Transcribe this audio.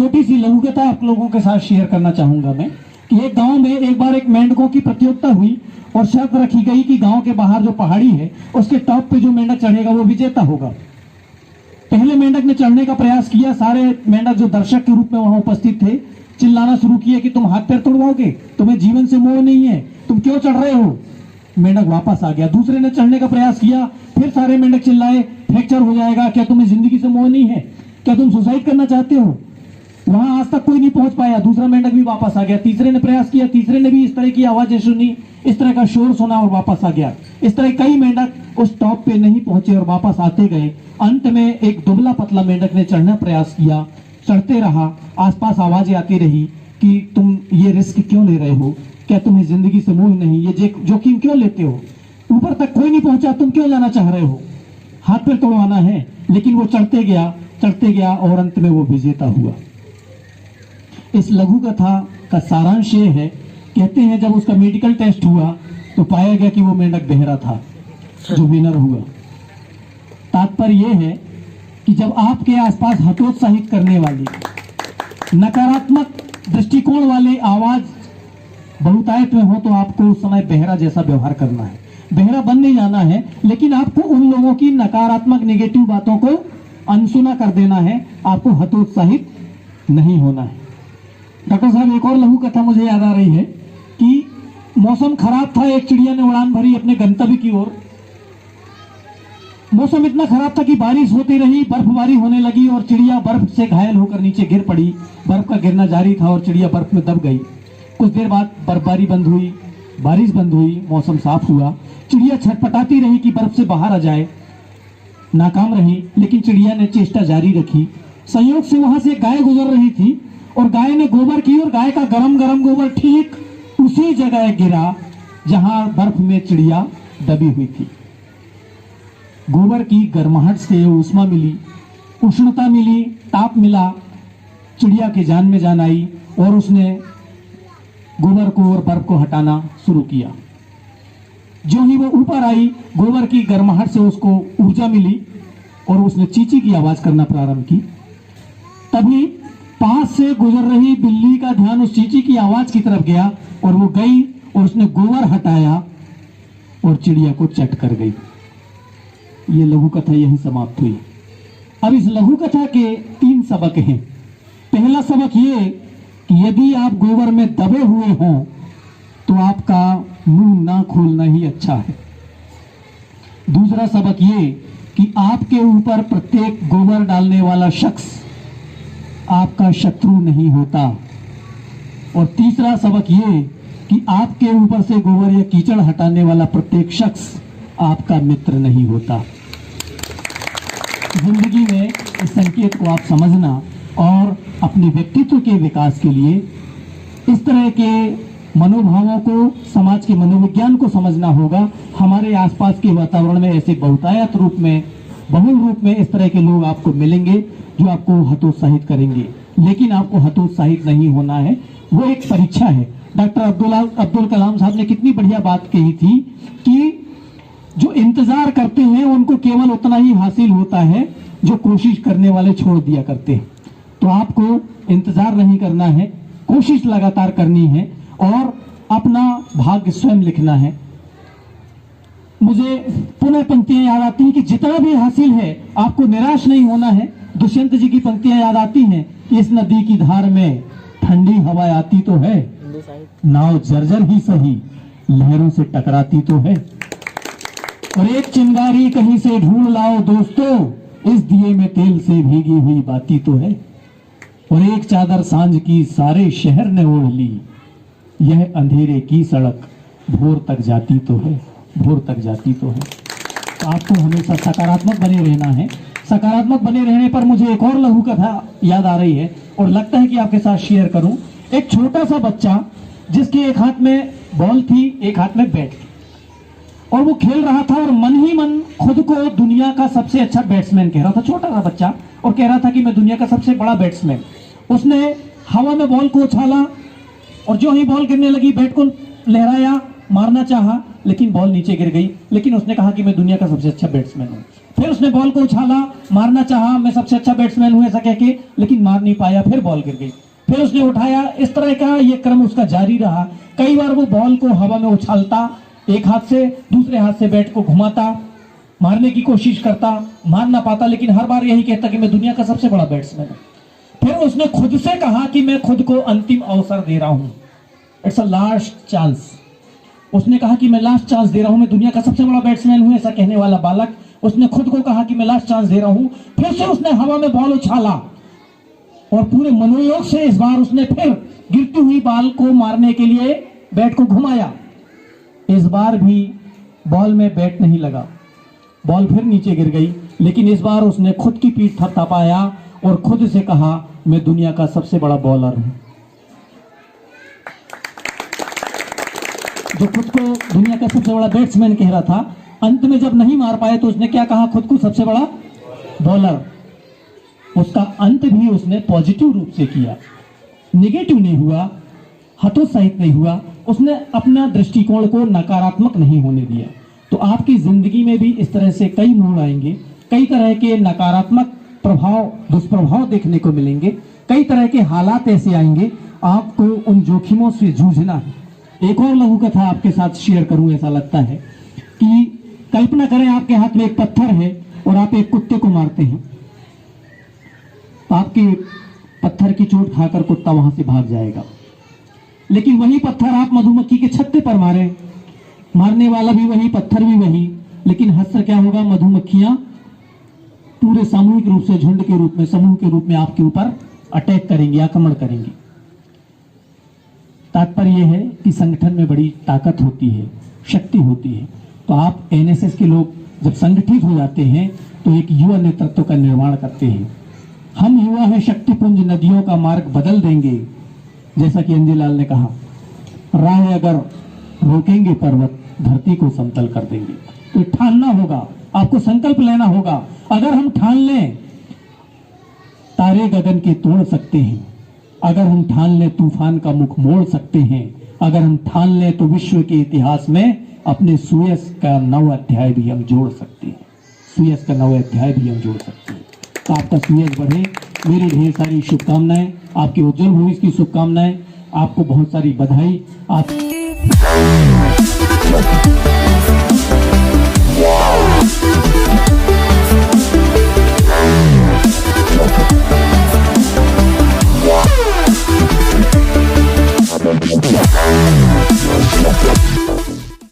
छोटी सी लघु कथा आप लोगों के साथ शेयर करना चाहूंगा मैं कि एक गांव में एक बार एक मेंढकों की प्रतियोगिता हुई और शर्त रखी गई कि गांव के बाहर जो पहाड़ी है उसके टॉप पे जो मेंढक चढ़ेगा वो विजेता होगा। पहले मेंढक ने चढ़ने का प्रयास किया। सारे मेंढक जो दर्शक के रूप में वहां उपस्थित थे चिल्लाना शुरू किए कि तुम हाथ पैर तोड़वाओगे, तुम्हें जीवन से मोह नहीं है, तुम क्यों चढ़ रहे हो। मेंढक वापस आ गया। दूसरे ने चढ़ने का प्रयास किया, फिर सारे मेंढक चिल्लाए फ्रैक्चर हो जाएगा, क्या तुम्हें जिंदगी से मोह नहीं है, क्या तुम सुसाइड करना चाहते हो। वहां आज तक कोई नहीं पहुंच पाया। दूसरा मेंढक भी वापस आ गया। तीसरे ने प्रयास किया, तीसरे ने भी इस तरह की आवाजें सुनी, इस तरह का शोर सुना और वापस आ गया। इस तरह कई मेंढक उस टॉप पे नहीं पहुंचे और वापस आते गए। अंत में एक दुबला पतला मेंढक ने चढ़ना प्रयास किया, चढ़ते रहा। आसपास आवाजें आती रही कि तुम ये रिस्क क्यों ले रहे हो, क्या तुम्हें जिंदगी से मोह नहीं, ये जोखिम क्यों लेते हो, ऊपर तक कोई नहीं पहुंचा, तुम क्यों जाना चाह रहे हो, हाथ पैर तोड़वाना है। लेकिन वो चढ़ते गया और अंत में वो विजेता हुआ। इस लघु कथा का सारांश ये है, कहते हैं जब उसका मेडिकल टेस्ट हुआ तो पाया गया कि वो मेंढक बहरा था जो विनर हुआ। तात्पर्य यह है कि जब आपके आसपास हतोत्साहित करने वाली नकारात्मक दृष्टिकोण वाले आवाज बहुतायत में हो तो आपको उस समय बहरा जैसा व्यवहार करना है। बहरा बन नहीं जाना है, लेकिन आपको उन लोगों की नकारात्मक नेगेटिव बातों को अनसुना कर देना है, आपको हतोत्साहित नहीं होना है। डॉक्टर साहब, एक और लघु कथा मुझे याद आ रही है कि मौसम खराब था, एक चिड़िया ने उड़ान भरी अपने गंतव्य की ओर। मौसम इतना खराब था कि बारिश होती रही, बर्फबारी होने लगी और चिड़िया बर्फ से घायल होकर नीचे गिर पड़ी। बर्फ का गिरना जारी था और चिड़िया बर्फ में दब गई। कुछ देर बाद बर्फबारी बंद हुई, बारिश बंद हुई, मौसम साफ हुआ। चिड़िया छटपटाती रही कि बर्फ से बाहर आ जाए, नाकाम रही, लेकिन चिड़िया ने चेष्टा जारी रखी। संयोग से वहां से गाय गुजर रही थी और गाय ने गोबर की और गाय का गरम गरम गोबर ठीक उसी जगह गिरा जहां बर्फ में चिड़िया दबी हुई थी। गोबर की गर्माहट से ऊष्मा मिली, उष्णता मिली, ताप मिला, चिड़िया की जान में जान आई और उसने गोबर को और बर्फ को हटाना शुरू किया। जो ही वो ऊपर आई, गोबर की गर्माहट से उसको ऊर्जा मिली और उसने चींची की आवाज करना प्रारंभ की। तभी पास से गुजर रही बिल्ली का ध्यान उस चींची की आवाज की तरफ गया और वो गई और उसने गोबर हटाया और चिड़िया को चट कर गई। ये लघु कथा यहीं समाप्त हुई। अब इस लघु कथा के 3 सबक हैं। पहला सबक ये कि यदि आप गोबर में दबे हुए हों तो आपका मुंह ना खोलना ही अच्छा है। दूसरा सबक ये कि आपके ऊपर प्रत्येक गोबर डालने वाला शख्स आपका शत्रु नहीं होता। और तीसरा सबक ये कि आपके ऊपर से गोबर या कीचड़ हटाने वाला प्रत्येक शख्स आपका मित्र नहीं होता। जिंदगी में इस संकेत को आप समझना और अपने व्यक्तित्व के विकास के लिए इस तरह के मनोभावों को, समाज के मनोविज्ञान को समझना होगा। हमारे आसपास के वातावरण में ऐसे बहुतायत रूप में, बहुल रूप में इस तरह के लोग आपको मिलेंगे जो आपको हतोत्साहित करेंगे, लेकिन आपको हतोत्साहित नहीं होना है। वो एक परीक्षा है। डॉक्टर अब्दुल कलाम साहब ने कितनी बढ़िया बात कही थी कि जो इंतजार करते हैं उनको केवल उतना ही हासिल होता है जो कोशिश करने वाले छोड़ दिया करते हैं। तो आपको इंतजार नहीं करना है, कोशिश लगातार करनी है और अपना भाग्य स्वयं लिखना है। मुझे पुनः पंक्तियां याद आती हैं कि जितना भी हासिल है आपको निराश नहीं होना है। दुष्यंत जी की पंक्तियां याद आती हैं, इस नदी की धार में ठंडी हवा आती तो है, नाव जर्जर ही सही लहरों से टकराती तो है। और एक चिंगारी कहीं से ढूंढ लाओ दोस्तों, इस दिए में तेल से भीगी हुई बाती तो है। और एक चादर सांझ की सारे शहर ने ओढ़ ली, यह अंधेरे की सड़क भोर तक जाती तो है, भोर तक जाती तो है। तो आपको हमेशा सकारात्मक बने रहना है। सकारात्मक बने रहने पर मुझे एक और लघु कथा याद आ रही है और लगता है कि आपके साथ शेयर करूं। एक छोटा सा बच्चा जिसके एक हाथ में बॉल थी, एक हाथ में बैट थी और वो खेल रहा था और मन ही मन खुद को दुनिया का सबसे अच्छा बैट्समैन कह रहा था। छोटा सा बच्चा और कह रहा था कि मैं दुनिया का सबसे बड़ा बैट्समैन। उसने हवा में बॉल को उछाला और जो ही बॉल गिरने लगी बैट को लहराया, मारना चाहा, लेकिन बॉल नीचे गिर गई। लेकिन उसने कहा कि मैं दुनिया का सबसे अच्छा बैट्समैन हूं। फिर उसने बॉल को उछाला, मारना चाहा, मैं सबसे अच्छा बैट्समैन हूं ऐसा कह के, लेकिन मार नहीं पाया, फिर बॉल गिर गई। फिर उसने उठाया, इस तरह का ये क्रम उसका जारी रहा। कई बार वो बॉल को हवा में उछालता, एक हाथ से, दूसरे हाथ से बैट को घुमाता, मारने की कोशिश करता, मार ना पाता, लेकिन हर बार यही कहता कि मैं दुनिया का सबसे बड़ा बैट्समैन हूं। फिर उसने खुद से कहा कि मैं खुद को अंतिम अवसर दे रहा हूं, इट्स अ लास्ट चांस। उसने कहा कि मैं लास्ट चांस दे रहा हूं, मैं दुनिया का सबसे बड़ा बैट्समैन हूं ऐसा कहने वाला बालक, उसने खुद को कहा कि मैं लास्ट चांस दे रहा हूं। फिर से उसने हवा में बॉल उछाला और पूरे मनोयोग से इस बार उसने फिर गिरती हुई बॉल को मारने के लिए बैट को घुमाया। इस बार भी बॉल में बैट नहीं लगा, बॉल फिर नीचे गिर गई, लेकिन इस बार उसने खुद की पीठ थपथपाया और खुद से कहा मैं दुनिया का सबसे बड़ा बॉलर हूं। जो खुद को दुनिया का सबसे बड़ा बैट्समैन कह रहा था, अंत में जब नहीं मार पाए तो उसने क्या कहा, खुद को सबसे बड़ा बॉलर। उसका अंत भी उसने पॉजिटिव रूप से किया, निगेटिव नहीं हुआ, हतोत्साहित नहीं हुआ, उसने अपना दृष्टिकोण को नकारात्मक नहीं होने दिया। तो आपकी जिंदगी में भी इस तरह से कई मोड़ आएंगे, कई तरह के नकारात्मक प्रभाव, दुष्प्रभाव देखने को मिलेंगे, कई तरह के हालात ऐसे आएंगे, आपको उन जोखिमों से जूझना है। एक और लघु कथा आपके साथ शेयर करूं, ऐसा लगता है कि कल्पना करें आपके हाथ में एक पत्थर है और आप एक कुत्ते को मारते हैं। आपके पत्थर की चोट खाकर कुत्ता वहां से भाग जाएगा, लेकिन वही पत्थर आप मधुमक्खी के छत्ते पर मारें, मारने वाला भी वही, पत्थर भी वही, लेकिन हश्र क्या होगा, मधुमक्खियां पूरे सामूहिक रूप से, झुंड के रूप में, समूह के रूप में आपके ऊपर अटैक करेंगी, आक्रमण करेंगी। तात्पर्य यह है कि संगठन में बड़ी ताकत होती है, शक्ति होती है। तो आप एनएसएस के लोग जब संगठित हो जाते हैं तो एक युवा नेतृत्व का निर्माण करते हैं। हम युवा हैं, शक्तिपुंज नदियों का मार्ग बदल देंगे, जैसा कि अंजीलाल ने कहा, राह अगर रोकेंगे पर्वत धरती को समतल कर देंगे। तो ठानना होगा, आपको संकल्प लेना होगा। अगर हम ठान लें, तारे गगन के तोड़ सकते हैं, अगर हम ठान लें तूफान का मुख मोड़ सकते हैं, अगर हम ठान लें तो विश्व के इतिहास में अपने सुयस का नव अध्याय भी हम जोड़ सकते हैं, सुयस का नव अध्याय भी हम जोड़ सकते हैं। तो आपका सुयस बढ़े, मेरी ढेर सारी शुभकामनाएं, आपके उज्जवल भविष्य की शुभकामनाएं, आपको बहुत सारी बधाई। आप